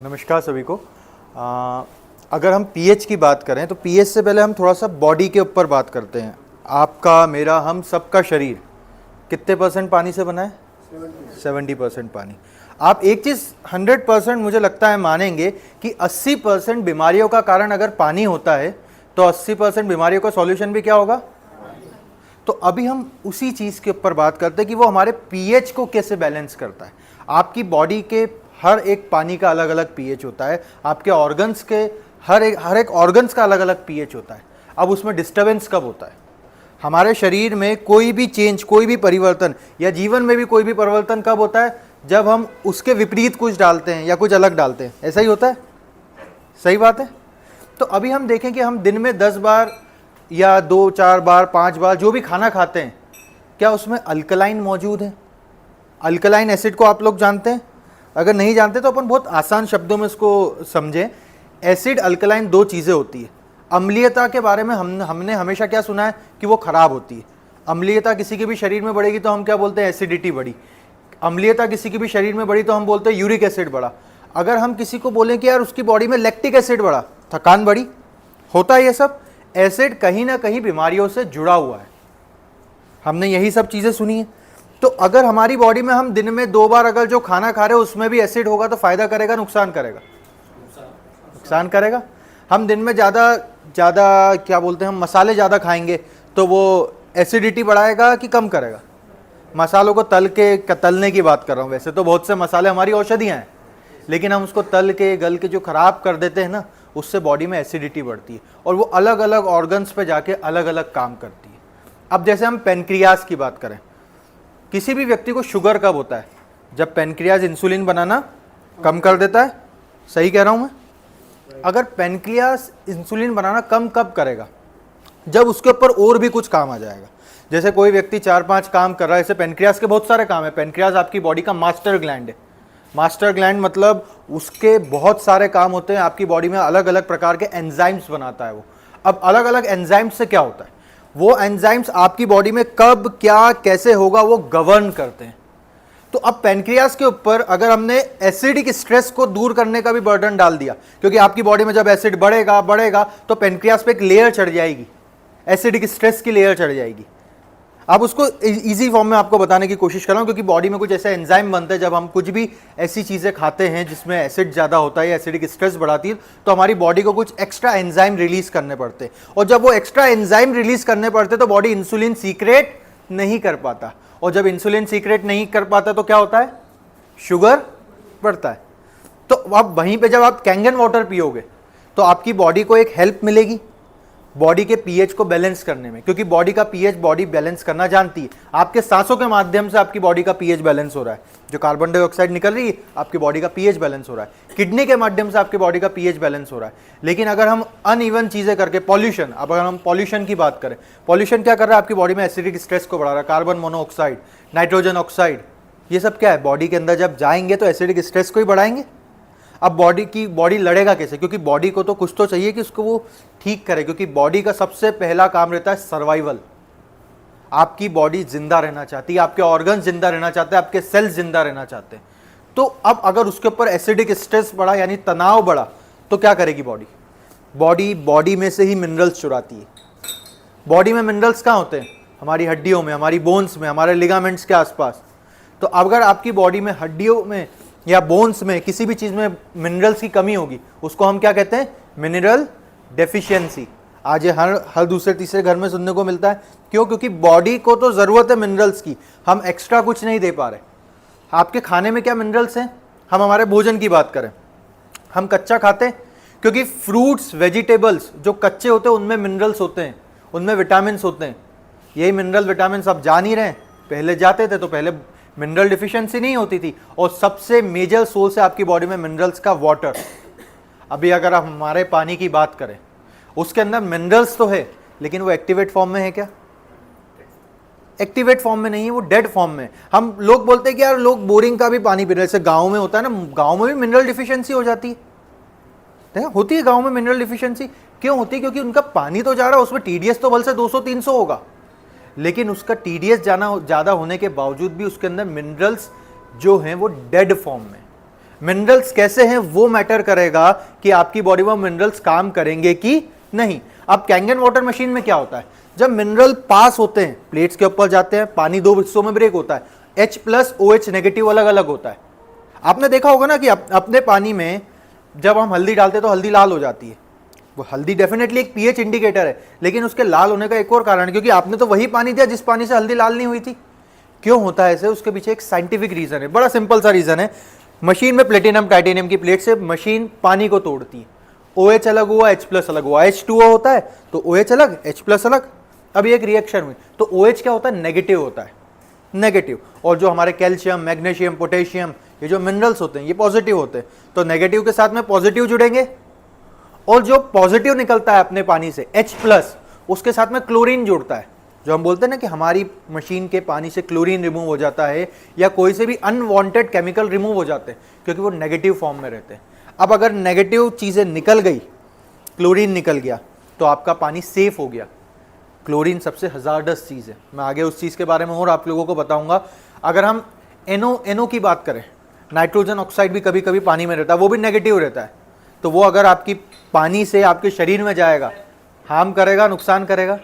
नमस्कार सभी को। अगर हम पीएच की बात करें तो पीएच से पहले हम थोड़ा सा बॉडी के ऊपर बात करते हैं। आपका, मेरा, हम सबका शरीर कितने परसेंट पानी से बना है? 70% पानी। आप एक चीज़ 100% मुझे लगता है मानेंगे कि 80% बीमारियों का कारण अगर पानी होता है तो 80% बीमारियों का सॉल्यूशन भी क्या होगा? तो अभी हम उसी चीज़ के ऊपर बात करते हैं कि वो हमारे पीएच को कैसे बैलेंस करता है। आपकी बॉडी के हर एक पानी का अलग अलग पीएच होता है, आपके ऑर्गन्स के हर एक ऑर्गन्स का अलग अलग पीएच होता है। अब उसमें डिस्टर्बेंस कब होता है? हमारे शरीर में कोई भी चेंज, कोई भी परिवर्तन या जीवन में भी कोई भी परिवर्तन कब होता है? जब हम उसके विपरीत कुछ डालते हैं या कुछ अलग डालते हैं। ऐसा ही होता है, सही बात है। तो अभी हम देखें कि हम दिन में 10 बार या 2-4 बार 5 बार जो भी खाना खाते हैं, क्या उसमें अल्कलाइन मौजूद है? अल्कलाइन एसिड को आप लोग जानते हैं? अगर नहीं जानते तो अपन बहुत आसान शब्दों में इसको समझें। एसिड अल्कलाइन दो चीज़ें होती है। अम्लीयता के बारे में हमने हमेशा क्या सुना है कि वो खराब होती है। अम्लीयता किसी के भी शरीर में बढ़ेगी तो हम क्या बोलते हैं? एसिडिटी बढ़ी। अम्लीयता किसी के भी शरीर में बढ़ी तो हम बोलते हैं यूरिक एसिड बढ़ा। अगर हम किसी को बोलें कि यार उसकी बॉडी में लैक्टिक एसिड बढ़ा, थकान बढ़ी, होता है ये सब। एसिड कहीं ना कहीं बीमारियों से जुड़ा हुआ है। हमने यही सब चीज़ें सुनी है। तो अगर हमारी बॉडी में हम दिन में 2 बार अगर जो खाना खा रहे हैं उसमें भी एसिड होगा तो फायदा करेगा, नुकसान करेगा? नुकसान करेगा। हम दिन में ज़्यादा क्या बोलते हैं, हम मसाले ज़्यादा खाएंगे तो वो एसिडिटी बढ़ाएगा कि कम करेगा? मसालों को तलने की बात कर रहा हूँ। वैसे तो बहुत से मसाले हमारी औषधियाँ हैं, लेकिन हम उसको तल के गल के जो खराब कर देते हैं ना, उससे बॉडी में एसिडिटी बढ़ती है और वो अलग अलग ऑर्गन्स पे जाके अलग अलग काम करती है। अब जैसे हम पेनक्रियाज की बात करें, किसी भी व्यक्ति को शुगर कब होता है? जब पेनक्रियाज इंसुलिन बनाना कम कर देता है। सही कह रहा हूं मैं? अगर पेनक्रियाज इंसुलिन बनाना कम कब करेगा? जब उसके ऊपर और भी कुछ काम आ जाएगा। जैसे कोई व्यक्ति 4-5 काम कर रहा है, जैसे पेनक्रियाज के बहुत सारे काम है। पेनक्रियाज आपकी बॉडी का मास्टर ग्लैंड है। मास्टर ग्लैंड मतलब उसके बहुत सारे काम होते हैं। आपकी बॉडी में अलग अलग प्रकार के एंजाइम्स बनाता है वो। अब अलग अलग एंजाइम्स से क्या होता है? वो एंजाइम्स आपकी बॉडी में कब क्या कैसे होगा वो गवर्न करते हैं। तो अब पेनक्रियाज के ऊपर अगर हमने एसिडिक स्ट्रेस को दूर करने का भी बर्डन डाल दिया, क्योंकि आपकी बॉडी में जब एसिड बढ़ेगा तो पेनक्रियाज पे एक लेयर चढ़ जाएगी, एसिडिक स्ट्रेस की लेयर चढ़ जाएगी। अब उसको इजी फॉर्म में आपको बताने की कोशिश कर रहा हूं, क्योंकि बॉडी में कुछ ऐसे एंजाइम बनते हैं जब हम कुछ भी ऐसी चीजें खाते हैं जिसमें एसिड ज्यादा होता है या एसिडिक स्ट्रेस बढ़ाती है, तो हमारी बॉडी को कुछ एक्स्ट्रा एंजाइम रिलीज करने पड़ते हैं। और जब वो एक्स्ट्रा एंजाइम रिलीज करने पड़ते तो बॉडी इंसुलिन सीक्रेट नहीं कर पाता, और जब इंसुलिन सीक्रेट नहीं कर पाता तो क्या होता है? शुगर बढ़ता है। तो अब वहीं पे जब आप कैंगन वाटर पियोगे तो आपकी बॉडी को एक हेल्प मिलेगी बॉडी के पीएच को बैलेंस करने में, क्योंकि बॉडी का पीएच बॉडी बैलेंस करना जानती है। आपके सांसों के माध्यम से आपकी बॉडी का पीएच बैलेंस हो रहा है। जो कार्बन डाइऑक्साइड निकल रही है, आपकी बॉडी का पीएच बैलेंस हो रहा है। किडनी के माध्यम से आपकी बॉडी का पीएच बैलेंस हो रहा है। लेकिन अगर हम अनइवन चीजें करके, पॉल्यूशन, अब अगर हम पॉल्यूशन की बात करें, पॉल्यूशन क्या कर रहा है? आपकी बॉडी में एसिडिक स्ट्रेस को बढ़ा रहा है। कार्बन मोनोऑक्साइड, नाइट्रोजन ऑक्साइड, ये सब क्या है? बॉडी के अंदर जब जाएंगे तो एसिडिक स्ट्रेस को ही बढ़ाएंगे। अब बॉडी लड़ेगा कैसे? क्योंकि बॉडी को तो कुछ तो चाहिए कि उसको वो ठीक करे, क्योंकि बॉडी का सबसे पहला काम रहता है सर्वाइवल। आपकी बॉडी जिंदा रहना चाहती है, आपके ऑर्गन जिंदा रहना चाहते हैं, आपके सेल्स जिंदा रहना चाहते हैं। तो अब अगर उसके ऊपर एसिडिक स्ट्रेस बढ़ा यानी तनाव बढ़ा तो क्या करेगी बॉडी में से ही मिनरल्स चुराती है। बॉडी में मिनरल्स कहाँ होते हैं? हमारी हड्डियों में, हमारी बोन्स में, हमारे लिगामेंट्स के आसपास। तो अगर आपकी बॉडी में हड्डियों में या बोन्स में किसी भी चीज में मिनरल्स की कमी होगी, उसको हम क्या कहते हैं? Mineral deficiency. आज ये हर दूसरे तीसरे घर में सुनने को मिलता है। क्यों? क्योंकि बॉडी को तो जरूरत है मिनरल्स की, हम एक्स्ट्रा कुछ नहीं दे पा रहे। आपके खाने में क्या मिनरल्स हैं? हम हमारे भोजन की बात करें, हम कच्चा खाते हैं, क्योंकि फ्रूट्स, वेजिटेबल्स जो कच्चे होते हैं उनमें मिनरल्स होते हैं, उनमें विटामिन होते हैं। यही मिनरल विटामिन अब जा नहीं रहे, पहले जाते थे। तो पहले मिनरल डिफिशिएंसी नहीं होती थी, और सबसे मेजर सोर्स है आपकी बॉडी में मिनरल्स का वाटर। अभी अगर आप हमारे पानी की बात करें, उसके अंदर मिनरल्स तो है, लेकिन वो एक्टिवेट फॉर्म में है क्या? एक्टिवेट फॉर्म में नहीं है, वो डेड फॉर्म में। हम लोग बोलते हैं कि यार लोग बोरिंग का भी पानी पी रहे हैं। जैसे गाँव में होता है ना, गाँव में भी मिनरल डिफिशियंसी हो जाती है, होती है गाँव में मिनरल डिफिशियंसी। क्यों होती है? क्योंकि उनका पानी तो जा रहा है, उसमें टीडीएस तो भले से 200-300 होगा, लेकिन उसका टीडीएस ज़्यादा होने के बावजूद भी उसके अंदर मिनरल्स जो हैं वो डेड फॉर्म में। मिनरल्स कैसे हैं वो मैटर करेगा कि आपकी बॉडी में मिनरल्स काम करेंगे कि नहीं। अब कैंगन वाटर मशीन में क्या होता है, जब मिनरल पास होते हैं प्लेट्स के ऊपर जाते हैं, पानी दो हिस्सों में ब्रेक होता है, H+ OH नेगेटिव अलग अलग होता है। आपने देखा होगा ना कि अपने पानी में जब हम हल्दी डालते हैं तो हल्दी लाल हो जाती है। वो हल्दी डेफिनेटली एक पीएच इंडिकेटर है, लेकिन उसके लाल होने का एक और कारण है, क्योंकि आपने तो वही पानी दिया जिस पानी से हल्दी लाल नहीं हुई थी। क्यों होता है ऐसे, उसके पीछे एक साइंटिफिक रीजन है, बड़ा सिंपल सा रीजन है। मशीन में प्लेटिनम टाइटेनियम की प्लेट से मशीन पानी को तोड़ती है, OH अलग हुआ, H+ अलग हुआ, H2O होता है तो OH अलग, H+ अलग। अब एक रिएक्शन हुई तो OH क्या होता है, नेगेटिव होता है, नेगेटिव। और जो हमारे कैल्शियम, मैग्नीशियम, पोटेशियम, ये जो मिनरल्स होते हैं ये पॉजिटिव होते हैं, तो नेगेटिव के साथ में पॉजिटिव जुड़ेंगे, और जो पॉजिटिव निकलता है अपने पानी से H+, उसके साथ में क्लोरीन जुड़ता है। जो हम बोलते हैं ना कि हमारी मशीन के पानी से क्लोरीन रिमूव हो जाता है, या कोई से भी अनवांटेड केमिकल रिमूव हो जाते हैं, क्योंकि वो नेगेटिव फॉर्म में रहते हैं। अब अगर नेगेटिव चीज़ें निकल गई, क्लोरीन निकल गया, तो आपका पानी सेफ हो गया। क्लोरीन सबसे हजार्डस चीज़ है, मैं आगे उस चीज़ के बारे में और आप लोगों को बताऊंगा। अगर हम NO की बात करें, नाइट्रोजन ऑक्साइड भी कभी कभी पानी में रहता है, वो भी नेगेटिव रहता है, तो वो अगर आपकी पानी से आपके शरीर में जाएगा, हार्म करेगा, नुकसान करेगा,